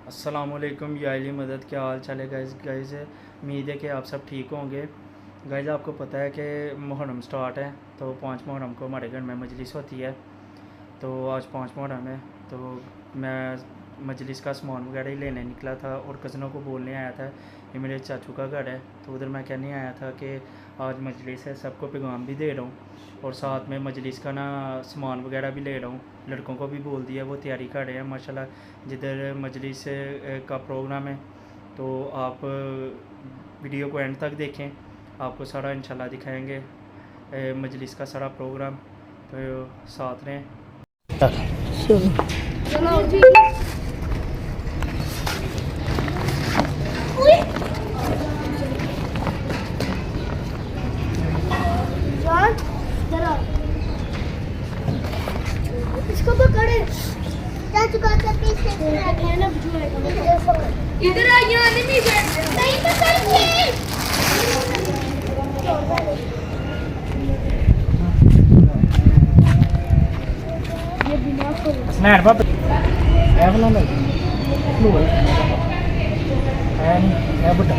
अस्सलामुअलैकुम या अली मदद, क्या हाल चाल है गाइस। उम्मीद है कि आप सब ठीक होंगे। गाइस आपको पता है कि मुहर्रम स्टार्ट है, तो 5 मुहर्रम को हमारे घर में मजलिस होती है। तो आज 5 मुहर्रम है, तो मैं मजलिस का सामान वगैरह ही लेने निकला था और कज़नों को बोलने आया था। ये मेरे चाचू का घर है, तो उधर मैं कहने आया था कि आज मजलिस है, सबको पैगाम भी दे रहा हूँ और साथ में मजलिस का ना सामान वगैरह भी ले रहा हूँ। लड़कों को भी बोल दिया, वो तैयारी कर रहे हैं माशाल्लाह। जिधर मजलिस का प्रोग्राम है, तो आप वीडियो को एंड तक देखें, आपको सारा इंशाल्लाह दिखाएंगे मजलिस का सारा प्रोग्राम। तो साथ रहें। इसको पकड़े इधर आ, यहाँ नहीं पकड़िए। ये बिना स्नैप अप है वाला नहीं लो है नहीं है बटा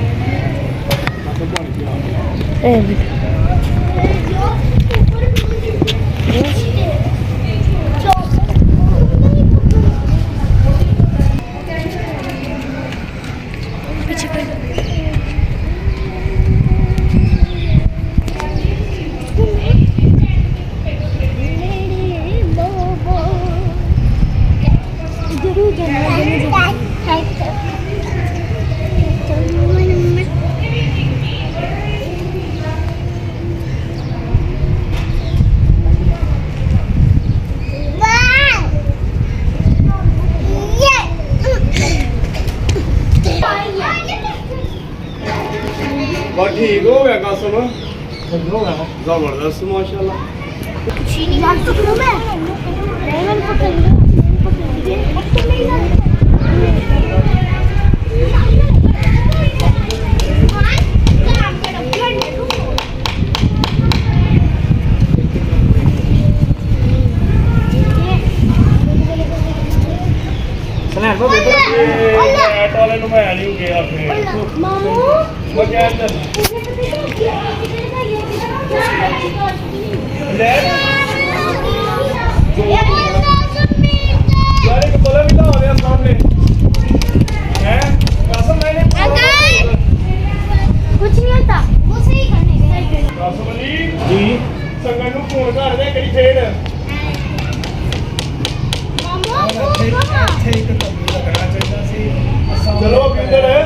ठीक हो गया कसम जबरदस्त माशाल्लाह। कुछ नहीं होता, वो सही करने जी संगन ਨੂੰ ਫੋਨ ਕਰ ਦੇ ਕਰੀ ਫੇਰ चलो किधर है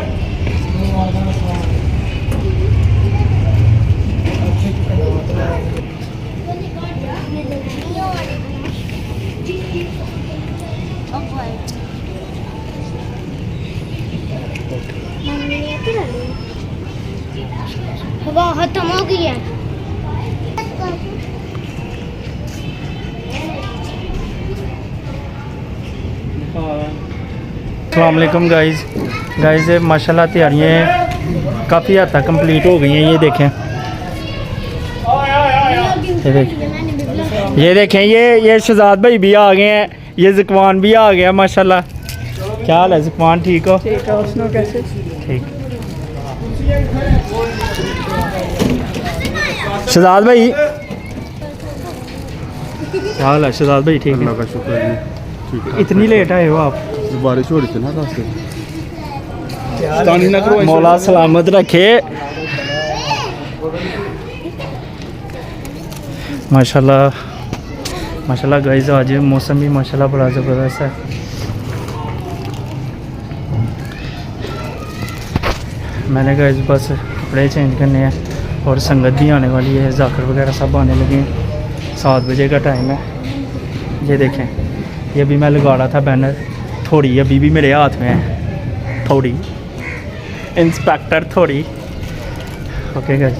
हवा खत्म हो गई है। अस्सलाम वालेकुम गाइस माशाल्लाह तैयारियाँ काफ़ी हद तक कंप्लीट हो गई हैं। ये देखें ये शहजाद भाई भी आ गए हैं, ये ज़ुकवान भी आ गया माशाल्लाह। क्या हाल है ज़ुकवान, ठीक हो? ठीक है, उसने कैसे ठीक। शहजाद भाई क्या हाल है? शहजाद भाई ठीक है, का शुक्र जी। इतनी लेट आए हो आप? बारिश हो रही थी ना रास्ते मौला सलामत रखे माशाल्लाह। माशाल्लाह गाइस आज मौसम भी माशाल्लाह बड़ा ज़बरदस्त है। मैंने गाइस बस कपड़े चेंज करने हैं और संगत भी आने वाली है, जाकर वगैरह सब आने लगे हैं। 7 बजे का टाइम है। ये देखें, ये भी मैं लगा रहा था बैनर, थोड़ी अभी भी मेरे हाथ में है, थोड़ी इंस्पेक्टर थोड़ी। ओके गाइस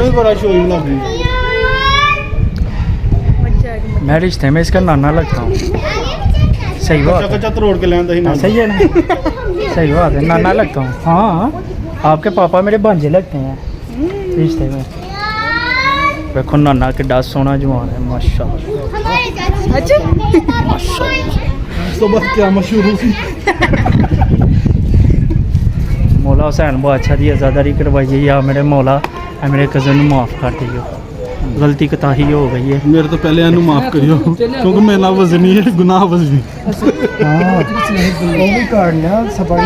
मैंने भी बड़ा शोर लग रही है। मैं रिश्ते में इसका नाना लगता हूँ। सही बात कच्चा है। कच्चा तोड़ के लेंदा ही हाँ, सही है ना। सही बात है, नाना लगता हूँ। हाँ, आपके पापा मेरे भांजे लगते हैं रिश्ते में। देखो नाना किड्डा सोहना जवान है माशाल्लाह। हमारे चाचा तो बस क्या मशहूर हुई। मौला हुसैन बादशाह की आज़ादारी करवाइए या मेरे मौला मेरे कज़न को माफ़ कर दियो, गलती कताही हो गई है। मेरे तो पहले इन्हू माफ करियो क्योंकि मेरा वजनी है, गुनाह वजनी।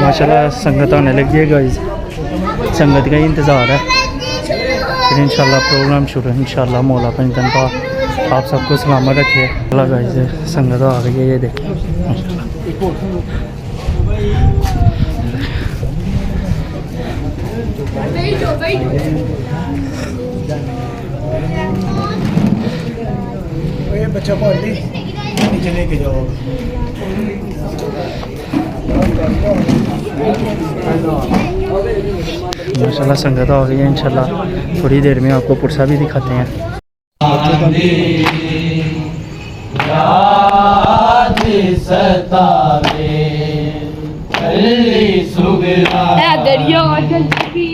माशाल्लाह संगत आने लगी है गाइस, संगत का ही इंतज़ार है। फिर इंशाल्लाह प्रोग्राम शुरू है इंशाल्लाह। मौला पंजतन का आप सबको सलामत रखिए। अल्लाह गाइस संगत आ गई है, ये देखिए ये बच्चा पार्टी नीचे लेके जाओ। माशाल्लाह संगत आ गई है इंशाल्लाह। थोड़ी देर में आपको पुरसा भी दिखाते हैं। दरिया और जल्दी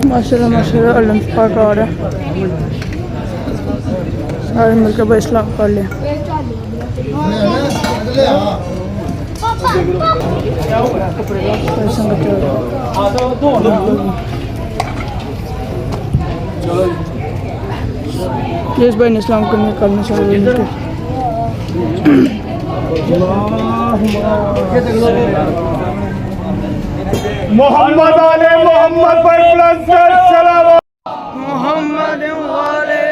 माशाल्लाह माशाल्लाह अल्लाह पाक आ रहा है। सारे मिलकर भाई इस्लाम कर लिया। प्लीज भाई ने इस्लाम करने चाहिए। मोहम्मद आले मोहम्मद पर प्लस सलाम। मोहम्मद वाले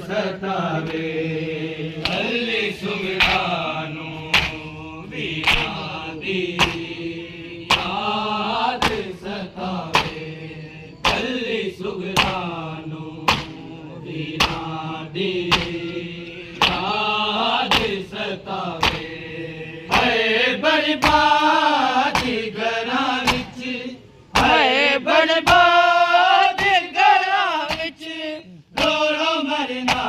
सतावे अल्ली सुगरानो वीरादी याद सतावे कल्ली सुगरानू वीरां दी याद सतावे हाय बर्बादी घरां विच हाय बर्बादी घरां विच रो रो मरना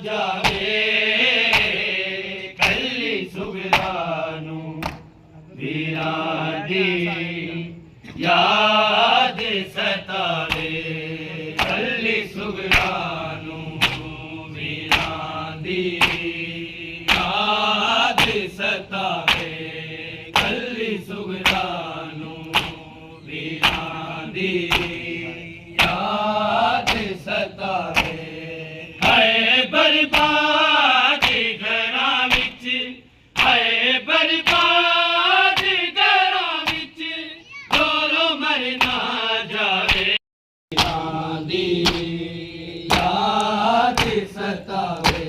जावे कल्ली सुगरानू वीरां दी याद सतावे कल्ली सुगरानू वीरां दी याद सतावे कल्ली सुगरानू वीरां दी याद सतावे हाय बर्बादी घरां विच हाय बर्बादी घरां विच रो रो मरना जावे वीरां दी याद सतावे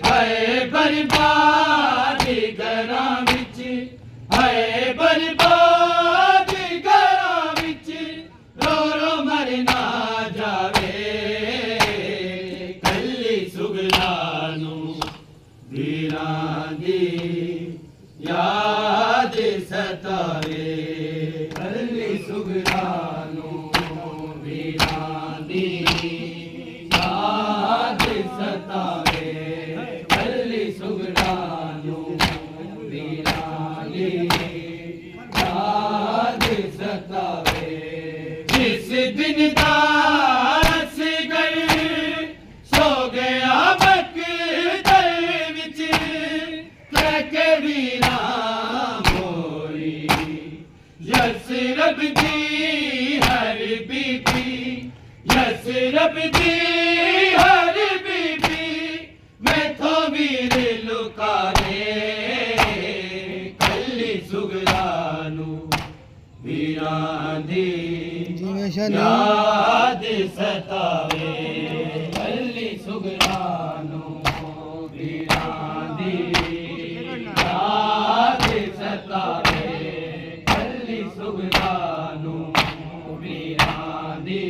हाय बर्बादी घरां विच हाय बर्बादी घरां विच रो रो मरना जावे कल्ली सुगरानू वीरां दी याद सतावे कल्ली सुगरानू वीरां दी याद सतावे कल्ली सुगरानू वीरां दी याद सतावे जिस दिन दास गए सो गया बकदर विच के वीरा मोरी यस रब दी हर बीबी यस रब दी हर बीबी मैं तो वीर लुका दे कल्ली सुगरानू वीरां दी याद सतावे कल्ली सुगरानू वीरां दी याद सतावे कल्ली सुगरानू वीरां दी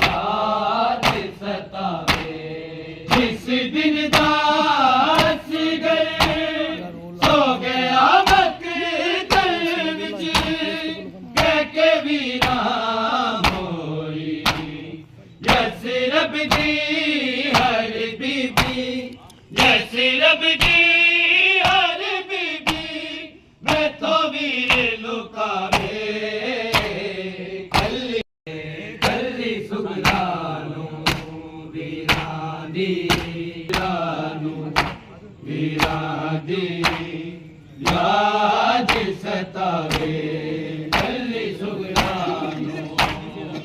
याद सतावे जिस दिन दास गए सो गया बकदर विच के वीरा मोरी यस रब दी हर बीबी यस रब दी हर बीबी मैं तो वीर लुकावे कल्ली कल्ली सुगरानू वीरां दी वीरां दी याद सतावे कल्ली सुगरानू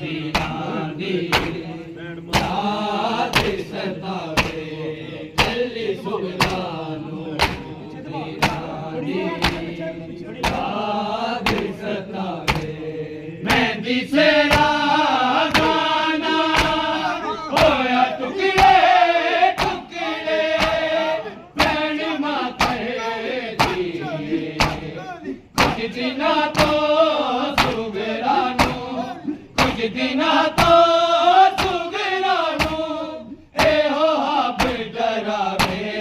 वीरां दी याद सतावे कल्ली सुगरानू वीरां दी याद सतावे मेहंदी सेरा गाना होया टुकड़े टुकड़े भैन माथे दी कुछ दिना तो सुगरानू कुछ दिना तो सुगरानू एहो हाब डरावे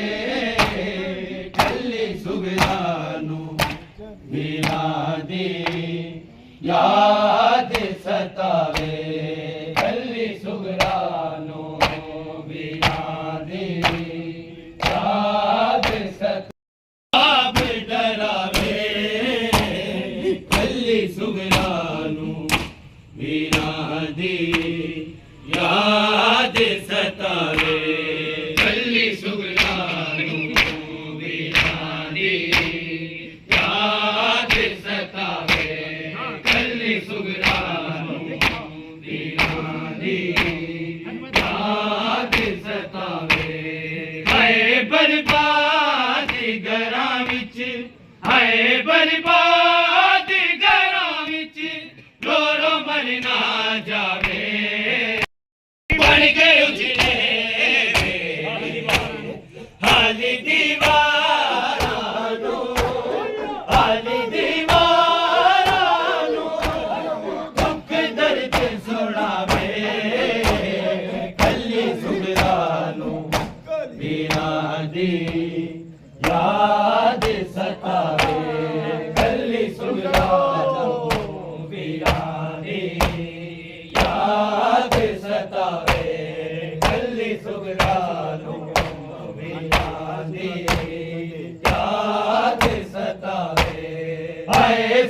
कल्ली सुगरानू वीरां दी याद सतावे कल्ली सुगरानू वीरां दी याद सतावे डरावे कल्ली सुगरानू वीरां दी याद सतावे कल्ली सुगरानू वीरां दी याद सतावे कल्ली सुगरानू वीरां दी याद सतावे हाय बर्बादी घरां विच हाय बर्बादी घरां विच रो रो मरना जावे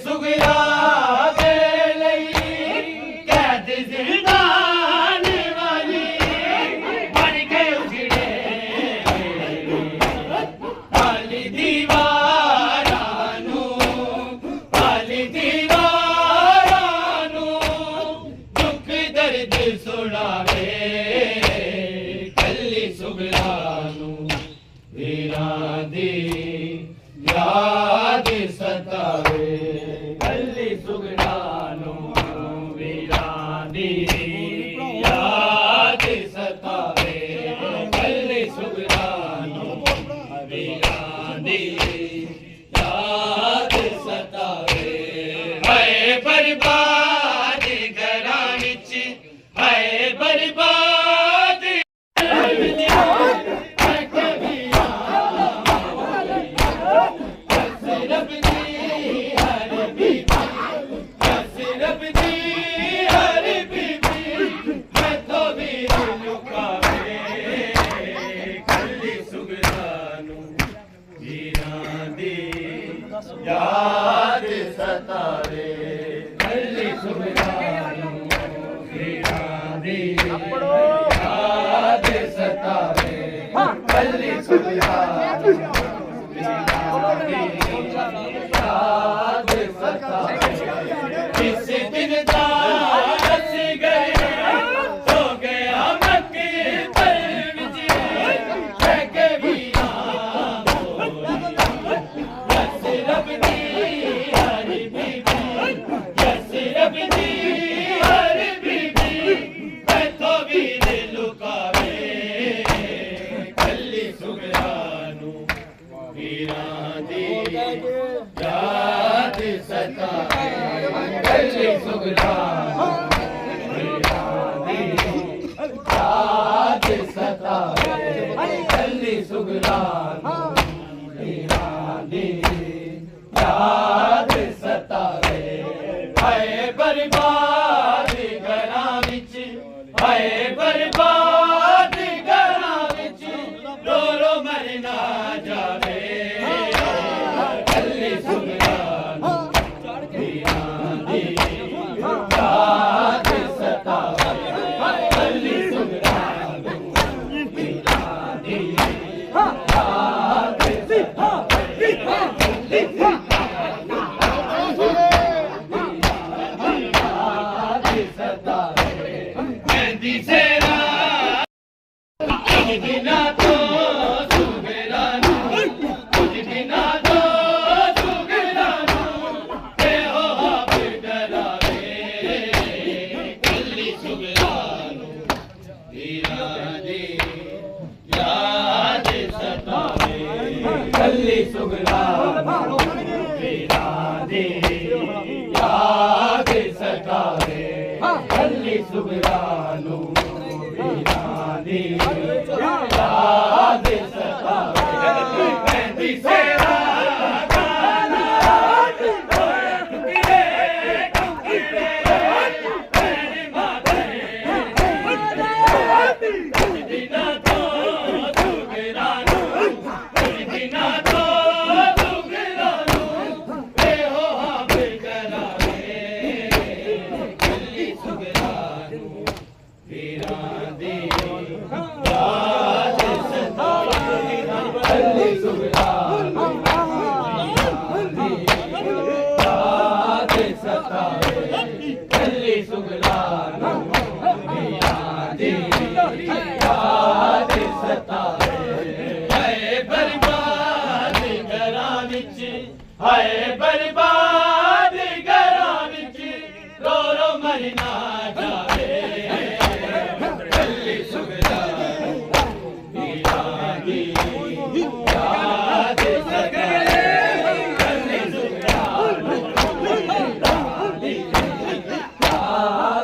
सुगरा दे लई कैद जिंदान वाली बन के उजड़े खाली दीवारां नू खाली दीवारां नू दुख दर्द सुनावे कल्ली सुगरा नू वीरां दी याद सतावे कल्ली सुगरा नू वीरां दी याद सतावे कल्ली सुगरा नू वीरां दी याद सतावे हाय बर्बाद घरां विच हाय बर्बाद याद सतावे कल्ली सुगरा नू वीरां दी याद सतावे कल्ली सुगरा नू वीरां दी याद सतावे किस दिन दा रस गए हो गया मक्के पर विच है के वीरां रब दी हर बीबी यस रब दी हर बीबी बैठो वीर लुकावे कल्ली सुगरा नू वीरां दी याद सतावे कल्ली सुगरा नू वीरां दी याद सतावे कल्ली सुगरा नू वीरां दी याद सतावे हाय बर्बाद घरां विच हाय बर्बाद घरां विच रो रो मरना जावे कल्ली सुगरा नू वीरां दी याद सतावे कल्ली सुगरा नू वीरां दी याद सतावे मेहंदी सेरा कुछ बिना तो सुगरा नू कुछ बिना तो सुगरा नू ते हो आप डरावे कल्ली सुगरा नू वीरां दी याद सतावे कल्ली सुगरा नू वीरां दी याद सतावे कल्ली सुगरा नू वीरां दी याद सतावे मेहंदी सेरा गाना टुकड़े टुकड़े मेरे माथे कुछ बिना तो सुगरा नू कुछ बिना तो सुगरा नू ते हो आप डरावे कल्ली सुगरा नू वीरां दी याद सतावे कल्ली सुगरा नू वीरां दी याद सतावे कल्ली सुगरा नू वीरां दी याद सतावे हाय बर्बाद घरां विच हाय बर्बाद घरां विच रो रो मरना जावे कल्ली सुगरा वीरां दी याद सतावे कल्ली सुगरा वीरां दी याद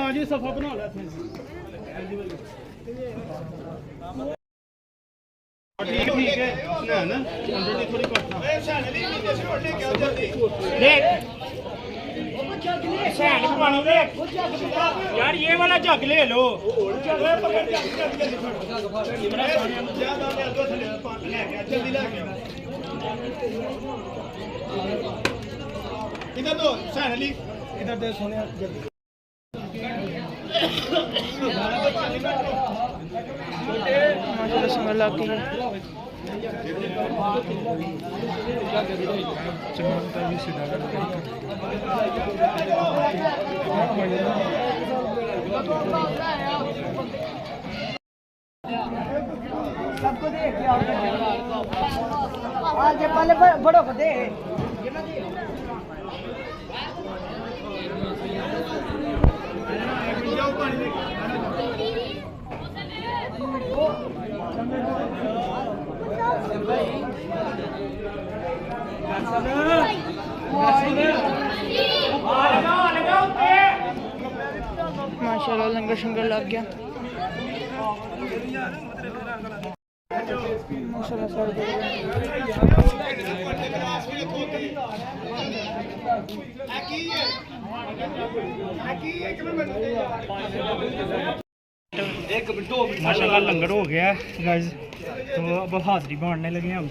हाँ जी सफा बना लिया ठीक है ना थोड़ी यार ये वाला जग ले लो इधर दो सैन अली इधर दे सोने माशाल्लाह समय लग गई है। सबको दे आज पहले बड़ों को दे माशाल्लाह लंगर शंगर लग गया। माशाल्लाह सर माशाल्लाह लंगर हो गया गाइस, तो अब हाज़री बांटने लगे हम।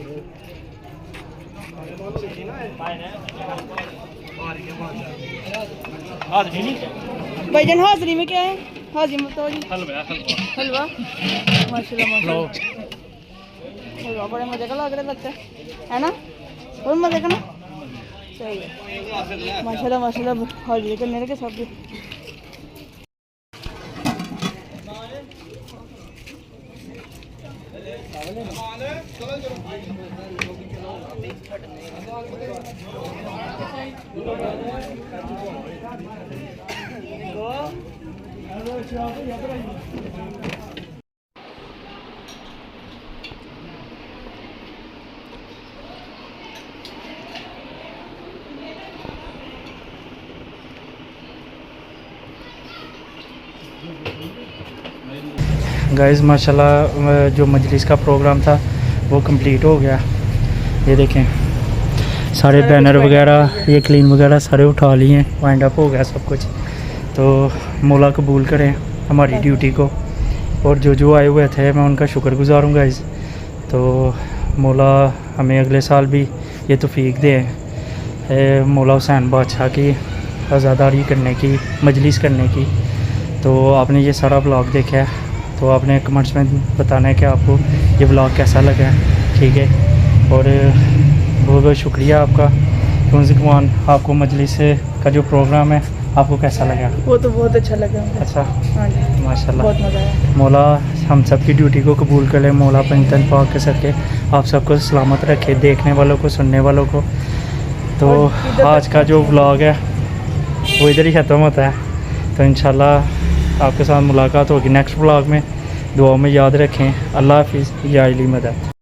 हाज़री नहीं भाईजान हाजरी में क्या है? हाजरी में तो जी हलवा माशाल्लाह माशाल्लाह हलवा बड़े मजे का लग रहा लगता है ना? और मजे का ना सही है माशाल्लाह माशाल्लाह। हाजरी करने लगे सब। गाइस माशाल्लाह जो मजलिस का प्रोग्राम था वो कंप्लीट हो गया। ये देखें सारे बैनर वगैरह ये क्लीन वगैरह सारे उठा लिए, वाइंड अप हो गया सब कुछ। तो मौला कबूल करें हमारी ड्यूटी को, और जो आए हुए थे मैं उनका शुक्रगुज़ार हूँ गाइस। तो मौला हमें अगले साल भी ये तौफीक दे मौला हुसैन बादशाह की आज़ादारी करने की, मजलिस करने की। तो आपने ये सारा ब्लॉग देखा है तो आपने कमेंट्स में बताना है कि आपको ये ब्लॉग कैसा लगा है, ठीक है। और बहुत बहुत शुक्रिया आपका ज़ुबान, आपको मजलिस का जो प्रोग्राम है आपको कैसा लगा? वो तो बहुत अच्छा लगा। अच्छा हाँ जी माशाल्लाह, बहुत मज़ा आया। मौला हम सब की ड्यूटी को कबूल कर ले, मौला पंजतन पाक के सदके आप सबको सलामत रखे, देखने वालों को, सुनने वालों को। तो आज का जो व्लॉग है वो इधर ही ख़त्म होता है। तो इंशाल्लाह आपके साथ मुलाकात होगी नेक्स्ट व्लॉग में। दुआ में याद रखें। अल्लाह हाफिज़, या अली मदद।